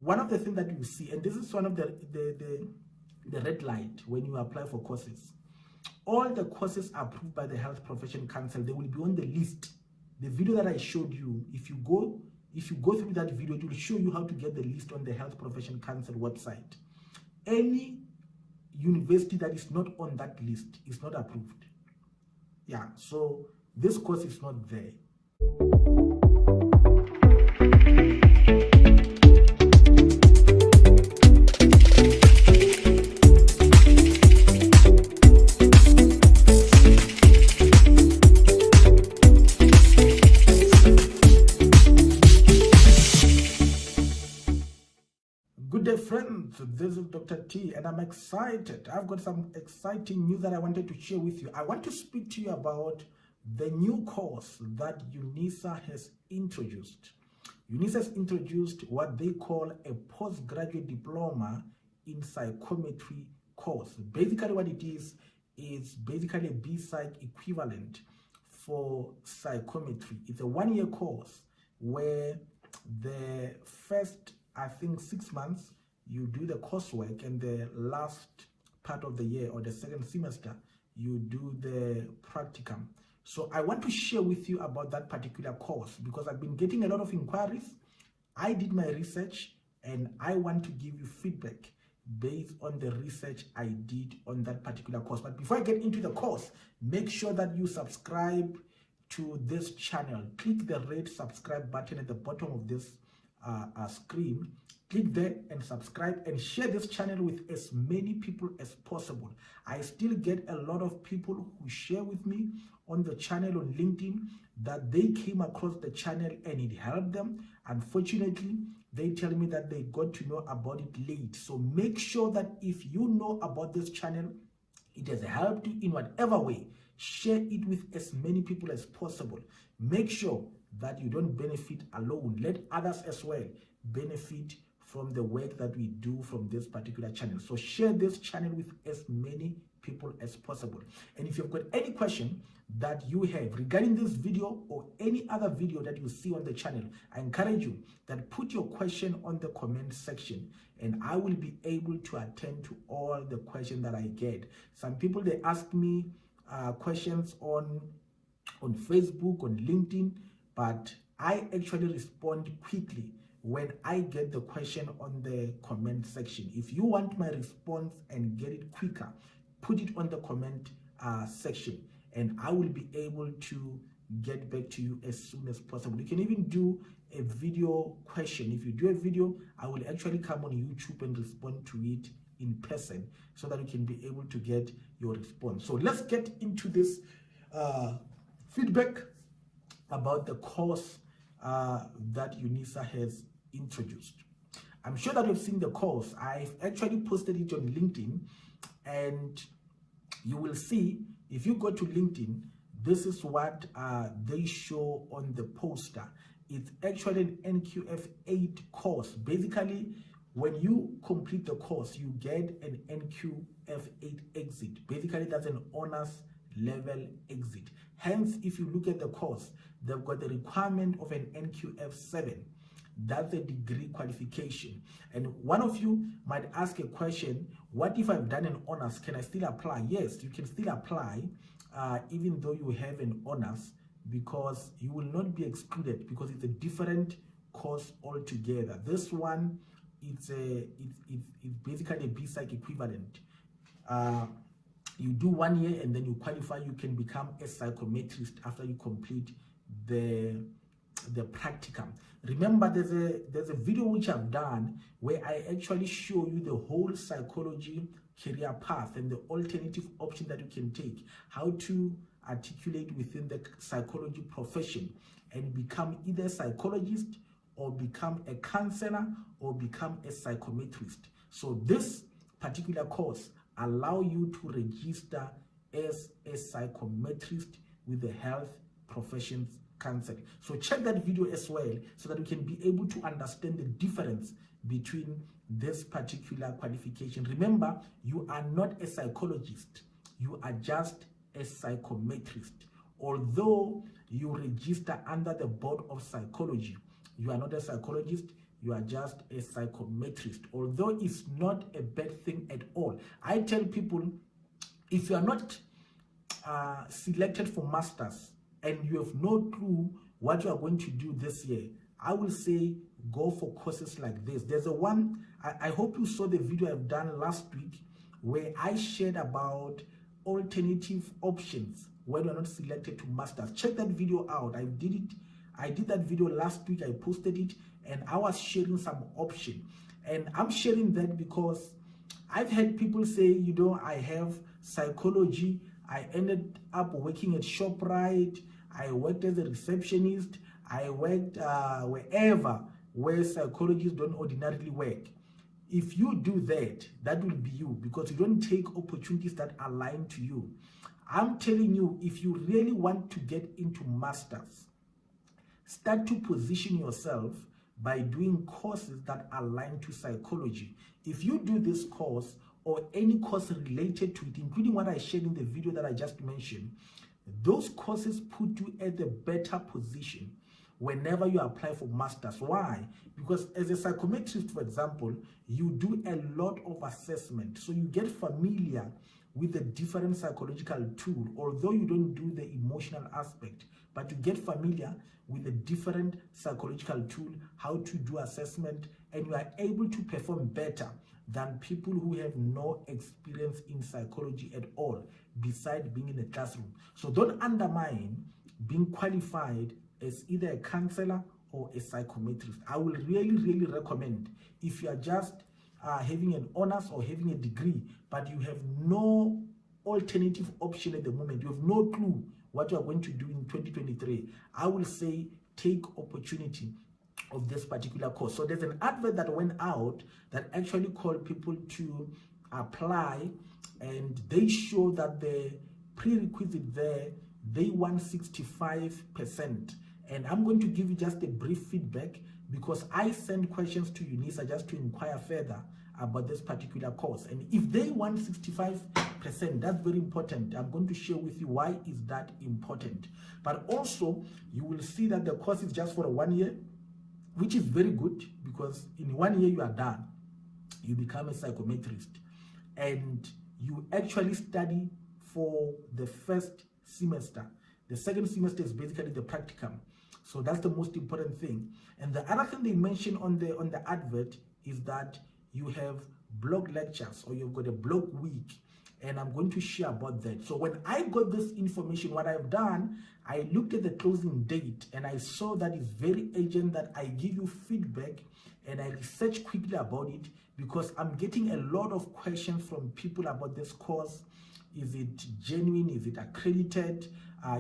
one of the things that you see, and this is one of the red light when you apply for courses, all the courses approved by the Health Profession Council, they will be on the list. The video that I showed you, if you go through that video, it will show you how to get the list on the Health Profession Council website. Any university that is not on that list is not approved. Yeah, so this course is not there. Good day, friends. This is Dr. T, and I'm excited. I've got some exciting news that I wanted to share with you. I want to speak to you about the new course that Unisa has introduced. Unisa has introduced what they call a Postgraduate Diploma in Psychometry course. Basically, what it is basically a B-Psych equivalent for psychometry. It's a one-year course where the first, I think, 6 months, you do the coursework, and the last part of the year or the second semester, you do the practicum. So I want to share with you about that particular course because I've been getting a lot of inquiries. I did my research and I want to give you feedback based on the research I did on that particular course. But before I get into the course, make sure that you subscribe to this channel. Click the red subscribe button at the bottom of this screen. Click there and subscribe and share this channel with as many people as possible. I still get a lot of people who share with me on the channel on LinkedIn that they came across the channel and it helped them. Unfortunately, they tell me that they got to know about it late. So make sure that if you know about this channel, it has helped you in whatever way, share it with as many people as possible. Make sure that you don't benefit alone. Let others as well benefit from the work that we do from this particular channel. So share this channel with as many people as possible. And if you've got any question that you have regarding this video or any other video that you see on the channel, I encourage you that put your question on the comment section and I will be able to attend to all the questions that I get. Some people, they ask me questions on Facebook, on LinkedIn, but I actually respond quickly when I get the question on the comment section. If you want my response and get it quicker, put it on the comment section and I will be able to get back to you as soon as possible. You can even do a video question. If you do a video, I will actually come on YouTube and respond to it in person so that you can be able to get your response. So let's get into this feedback about the course that Unisa has introduced. I'm sure that you've seen the course. I've actually posted it on LinkedIn, and you will see, if you go to LinkedIn, this is what they show on the poster. It's actually an NQF8 course. Basically, when you complete the course, you get an NQF8 exit. Basically, that's an honors level exit. Hence, if you look at the course, they've got the requirement of an NQF7. That's a degree qualification. And one of you might ask a question, what if I've done an honors? Can I still apply? Yes, you can still apply even though you have an honors, because you will not be excluded because it's a different course altogether. This one, it's basically a B-Psych equivalent. You do 1 year and then you qualify. You can become a psychometrist after you complete the practicum. Remember, there's a video which I've done where I actually show you the whole psychology career path and the alternative option that you can take, how to articulate within the psychology profession and become either a psychologist or become a counselor or become a psychometrist. So this particular course allow you to register as a psychometrist with the Health Professions Council. So check that video as well so that we can be able to understand the difference between this particular qualification. Remember, you are not a psychologist, you are just a psychometrist. Although you register under the Board of Psychology, you are not a psychologist, you are just a psychometrist, although it's not a bad thing at all. I tell people, if you are not selected for masters and you have no clue what you are going to do this year, I will say go for courses like this. There's a one, I hope you saw the video I've done last week where I shared about alternative options when you're not selected to masters. Check that video out. I did that video last week. I posted it and I was sharing some option, and I'm sharing that because I've had people say, you know, I have psychology, I ended up working at ShopRite, I worked as a receptionist, I worked wherever where psychologists don't ordinarily work. If you do that, that will be you, because you don't take opportunities that align to you. I'm telling you, if you really want to get into masters, start to position yourself by doing courses that align to psychology. If you do this course or any course related to it, including what I shared in the video that I just mentioned, those courses put you at a better position whenever you apply for masters. Why? Because as a psychometrist, for example, you do a lot of assessment, so you get familiar with the different psychological tool, although you don't do the emotional aspect, but you get familiar with the different psychological tool, how to do assessment, and you are able to perform better than people who have no experience in psychology at all, besides being in a classroom. So don't undermine being qualified as either a counselor or a psychometrist. I will really recommend, if you are just having an honors or having a degree, but you have no alternative option at the moment, you have no clue what you are going to do in 2023, I will say take opportunity of this particular course. So there's an advert that went out that actually called people to apply, and they show that the prerequisite there, they want 65%. And I'm going to give you just a brief feedback, because I send questions to Unisa just to inquire further about this particular course. And if they want 65%, that's very important. I'm going to share with you why is that important. But also, you will see that the course is just for 1 year, which is very good, because in 1 year you are done. You become a psychometrist, and you actually study for the first semester. The second semester is basically the practicum. So that's the most important thing. And the other thing they mention on the advert is that you have blog lectures, or you've got a blog week, and I'm going to share about that. So when I got this information, what I've done, I looked at the closing date and I saw that it's very urgent that I give you feedback, and I research quickly about it, because I'm getting a lot of questions from people about this course. Is it genuine? Is it accredited?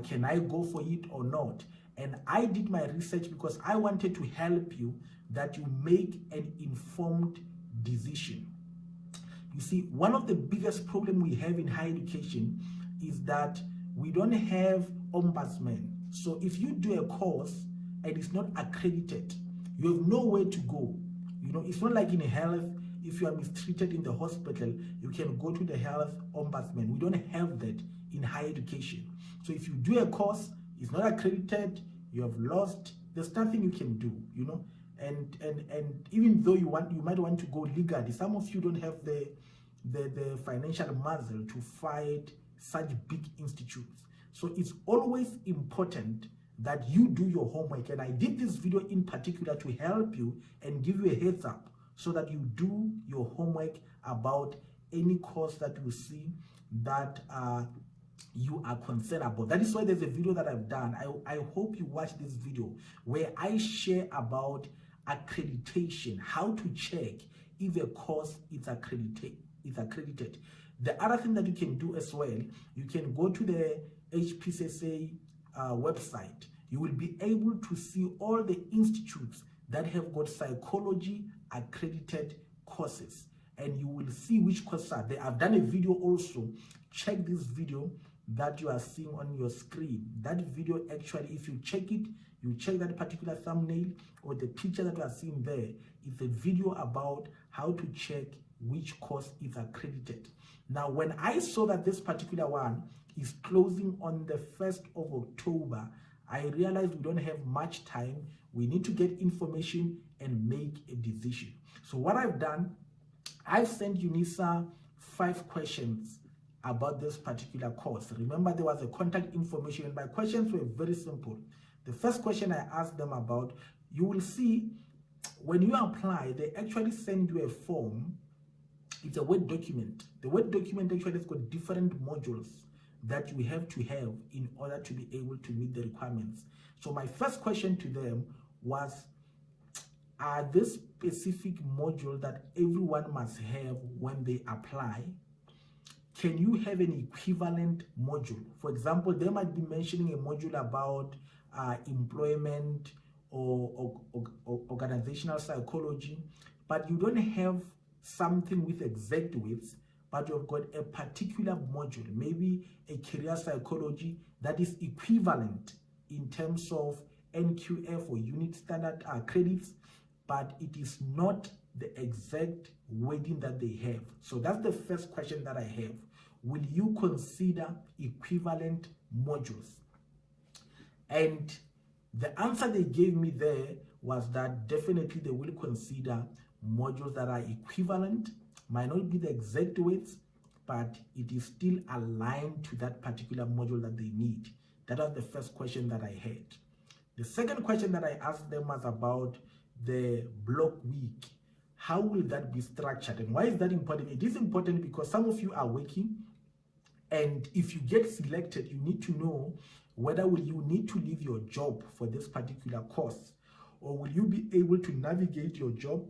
Can I go for it or not? And I did my research because I wanted to help you, that you make an informed decision. You see, one of the biggest problems we have in higher education is that we don't have ombudsmen. So if you do a course and it's not accredited, you have nowhere to go. You know, it's not like in health. If you are mistreated in the hospital, you can go to the health ombudsman. We don't have that in higher education. So if you do a course, it's not accredited, you have lost, there's nothing you can do, you know. And even though you might want to go legally, some of you don't have the financial muscle to fight such big institutes. So it's always important that you do your homework. And I did this video in particular to help you and give you a heads up, so that you do your homework about any course that you see that you are concerned about. That is why there's a video that I've done. I hope you watch this video where I share about accreditation, how to check if a course is accredited. The other thing that you can do as well, you can go to the HPCSA website. You will be able to see all the institutes that have got psychology accredited courses, and you will see which courses are there. I've done a video also. Check this video that you are seeing on your screen. That video, actually, if you check it, you check that particular thumbnail or the picture that you are seeing there, it's a video about how to check which course is accredited. Now, when I saw that this particular one is closing on the 1st of October, I realized we don't have much time. We need to get information and make a decision. So what I've done, I've sent Unisa 5 questions about this particular course. Remember, there was a contact information, and my questions were very simple. The first question I asked them about, you will see when you apply, they actually send you a form. It's a Word document. The Word document actually has got different modules that you have to have in order to be able to meet the requirements. So my first question to them was, are this specific module that everyone must have when they apply, can you have an equivalent module? For example, they might be mentioning a module about employment or organizational psychology, but you don't have something with exact weights, but you've got a particular module, maybe a career psychology that is equivalent in terms of NQF or unit standard credits, but it is not the exact weighting that they have. So that's the first question that I have. Will you consider equivalent modules? And the answer they gave me there was that definitely they will consider modules that are equivalent, might not be the exact weights, but it is still aligned to that particular module that they need. That was the first question that I had. The second question that I asked them was about the block week. How will that be structured, and why is that important? It is important because some of you are working, and if you get selected, you need to know whether will you need to leave your job for this particular course, or will you be able to navigate your job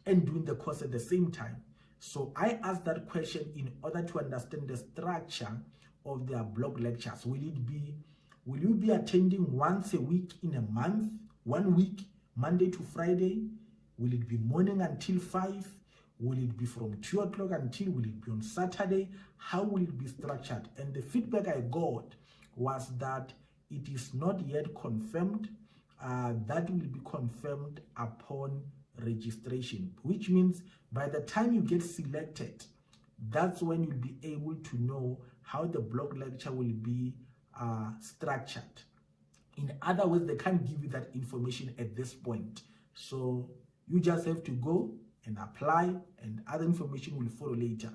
and doing the course at the same time. So I asked that question in order to understand the structure of their block lectures. Will you be attending once a week in a month, 1 week, Monday to Friday? Will it be morning until 5? Will it be from 2 o'clock until, will it be on Saturday? How will it be structured? And the feedback I got was that it is not yet confirmed. That will be confirmed upon registration, which means by the time you get selected, that's when you'll be able to know how the block lecture will be structured. In other words, they can't give you that information at this point. So you just have to go and apply, and other information will follow later.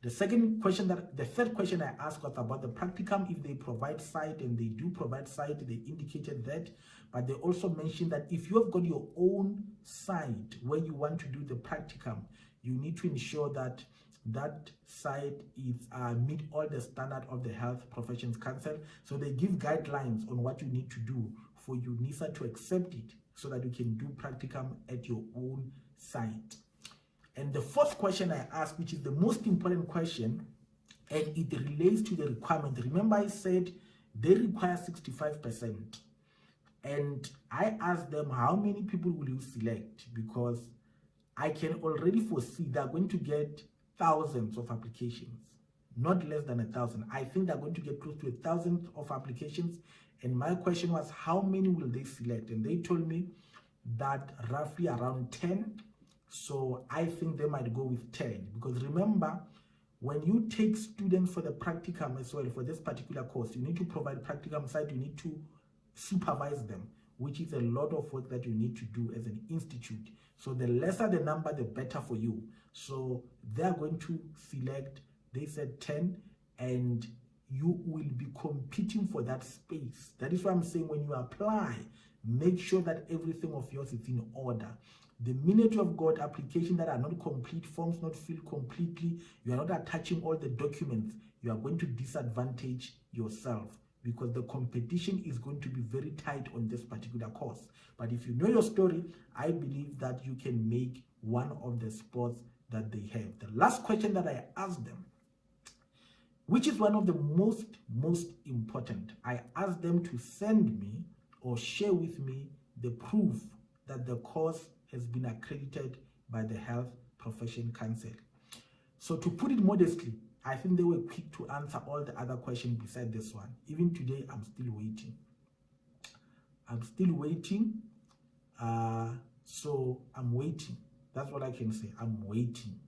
The third question I asked was about the practicum. If they provide site, and they do provide site, they indicated that, but they also mentioned that if you have got your own site where you want to do the practicum, you need to ensure that that site is meet all the standard of the Health Professions Council. So they give guidelines on what you need to do for Unisa to accept it, so that you can do practicum at your own site. And the fourth question I asked, which is the most important question, and it relates to the requirement. Remember, I said they require 65%. And I asked them, how many people will you select? Because I can already foresee they're going to get thousands of applications, not less than 1,000. I think they're going to get close to 1,000 of applications. And my question was, how many will they select? And they told me that roughly around 10. So I think they might go with 10, because remember, when you take students for the practicum as well, for this particular course, you need to provide practicum site, you need to supervise them, which is a lot of work that you need to do as an institute. So the lesser the number, the better for you. So they're going to select, they said 10, and you will be competing for that space. That is why I'm saying when you apply, make sure that everything of yours is in order. The minute you have got applications that are not complete, forms not filled completely, you are not attaching all the documents, you are going to disadvantage yourself, because the competition is going to be very tight on this particular course. But if you know your story, I believe that you can make one of the spots that they have. The last question that I asked them, which is one of the most important, I asked them to send me or share with me the proof that the course has been accredited by the Health Profession Council. So to put it modestly, I think they were quick to answer all the other questions beside this one. Even today, I'm still waiting. So I'm waiting. That's what I can say. I'm waiting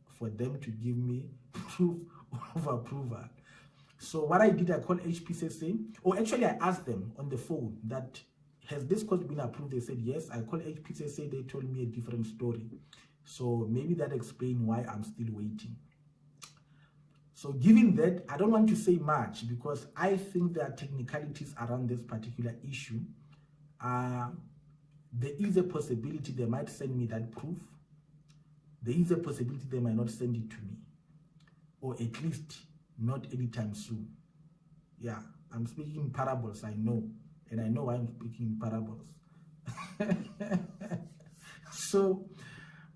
for them to give me proof of approval. So what I did, I called HPCC, or actually I asked them on the phone that, has this course been approved? They said yes. I called HPCSA, they told me a different story. So maybe that explains why I'm still waiting. So given that, I don't want to say much because I think there are technicalities around this particular issue. There is a possibility they might send me that proof. There is a possibility they might not send it to me, or at least not anytime soon. Yeah, I'm speaking in parables, I know, and I know why I'm speaking in parables. So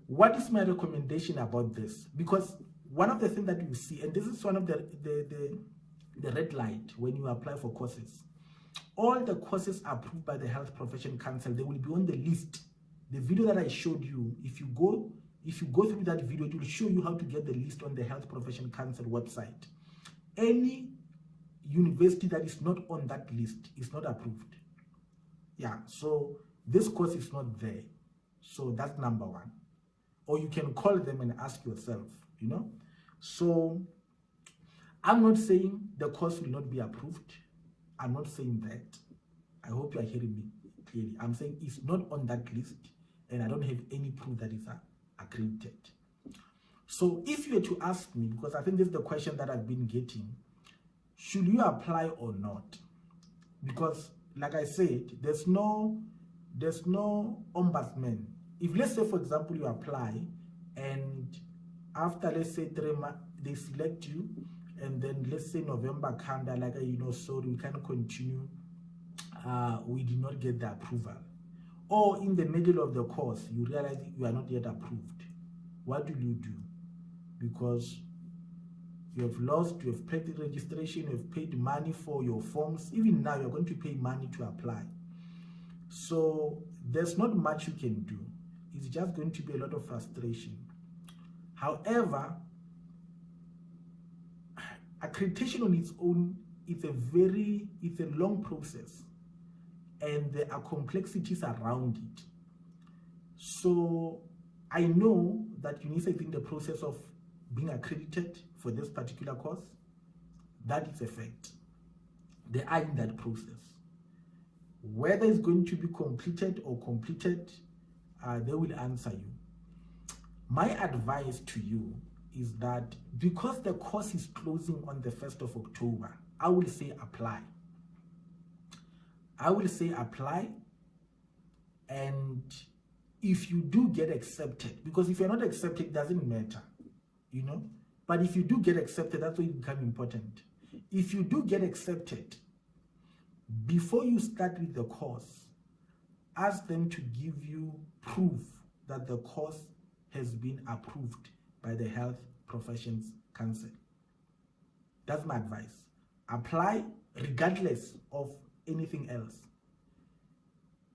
what is my recommendation about this? Because one of the things that you see, and this is one of the red light when you apply for courses, all the courses approved by the Health Profession Council, they will be on the list. The video that I showed you, if you go through that video, it will show you how to get the list on the Health Profession Council website. Any university that is not on that list is not approved. Yeah, so this course is not there. So that's number one. Or you can call them and ask yourself, you know. So I'm not saying the course will not be approved. I'm not saying that. I hope you are hearing me clearly. I'm saying it's not on that list, and I don't have any proof that it's accredited. So if you were to ask me, because I think this is the question that I've been getting, should you apply or not? Because like I said, there's no ombudsman. If, let's say, for example, you apply and after, let's say, 3 months, they select you, and then let's say November comes, like, you know, sorry, we can't continue. We did not get the approval. Or in the middle of the course, you realize you are not yet approved. What do you do? Because you have lost, you have paid the registration, you have paid money for your forms. Even now, you're going to pay money to apply. So there's not much you can do. It's just going to be a lot of frustration. However, accreditation on its own, it's a long process, and there are complexities around it. So I know that Unisa is in the process of being accredited for this particular course. That is a fact. They are in that process. Whether it's going to be completed or completed, they will answer you. My advice to you is that because the course is closing on the 1st of October, I will say apply. I will say apply, and if you do get accepted, because if you're not accepted, it doesn't matter, you know, but if you do get accepted, that's when it becomes important. If you do get accepted, before you start with the course, ask them to give you proof that the course has been approved by the Health Professions Council. That's my advice. Apply regardless of anything else.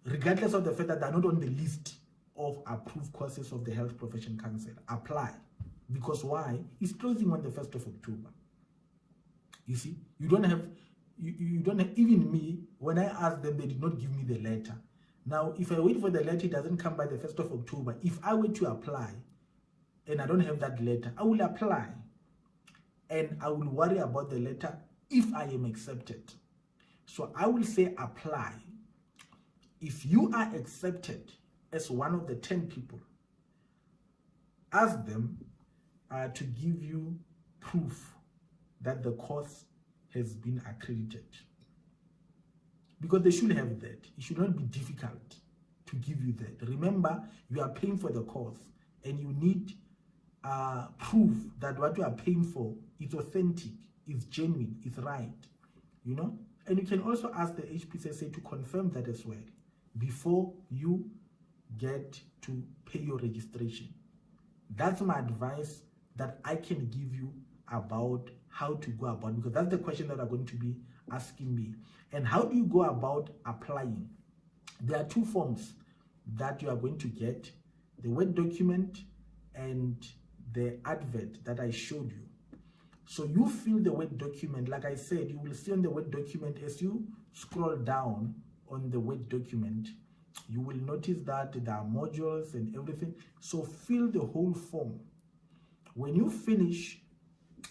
Regardless of the fact that they're not on the list of approved courses of the Health Profession Council. Apply. Because why? It's closing on the 1st of October. You see, you don't have, even me, when I asked them, they did not give me the letter. Now, if I wait for the letter, it doesn't come by the 1st of October. If I were to apply and I don't have that letter, I will apply. And I will worry about the letter if I am accepted. So I will say apply. If you are accepted as one of the 10 people, ask them to give you proof that the course has been accredited. Because they should have that. It should not be difficult to give you that. Remember, you are paying for the course, and you need proof that what you are paying for is authentic, is genuine, is right, you know. And you can also ask the HPCSA to confirm that as well before you get to pay your registration. That's my advice that I can give you about how to go about, because that's the question that are going to be asking me. And how do you go about applying? There are 2 forms that you are going to get: the Word document and the advert that I showed you. So you fill the Word document. Like I said, you will see on the Word document, as you scroll down on the Word document, you will notice that there are modules and everything. So fill the whole form. When you finish,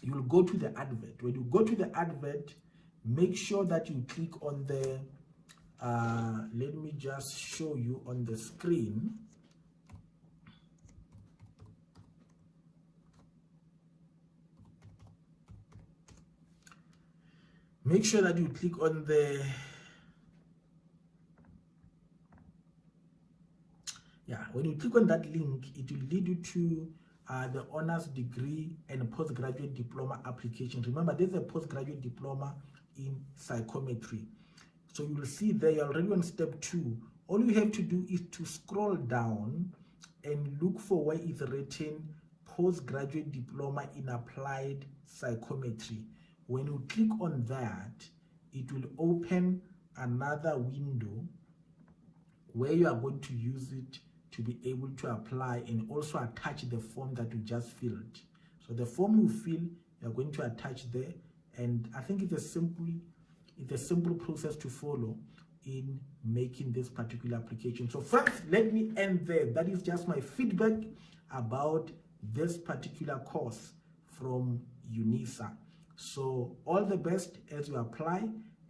you will go to the advert. When you go to the advert, make sure that you click on the Let me just show you on the screen. Make sure that you click on the when you click on that link, it will lead you to the honors degree and postgraduate diploma application. Remember, there's a postgraduate diploma in psychometry. So you will see there you're already on step 2. All you have to do is to scroll down and look for where it's written postgraduate diploma in applied psychometry. When you click on that, it will open another window where you are going to use it to be able to apply and also attach the form that you just filled. So the form you fill, you're going to attach there, and I think it's a simple process to follow in making this particular application. So friends, let me end there. That is just my feedback about this particular course from Unisa. So all the best as you apply,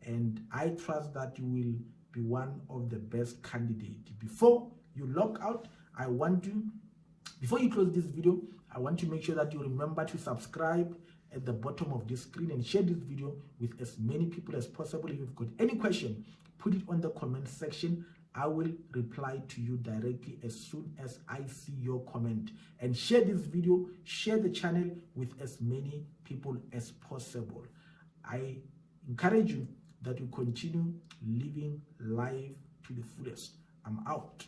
and I trust that you will be one of the best candidates. Before you log out, before you close this video, I want to make sure that you remember to subscribe at the bottom of this screen and share this video with as many people as possible. If you've got any question, put it on the comment section. I will reply to you directly as soon as I see your comment. And share this video, share the channel with as many people as possible. I encourage you that you continue living life to the fullest. I'm out.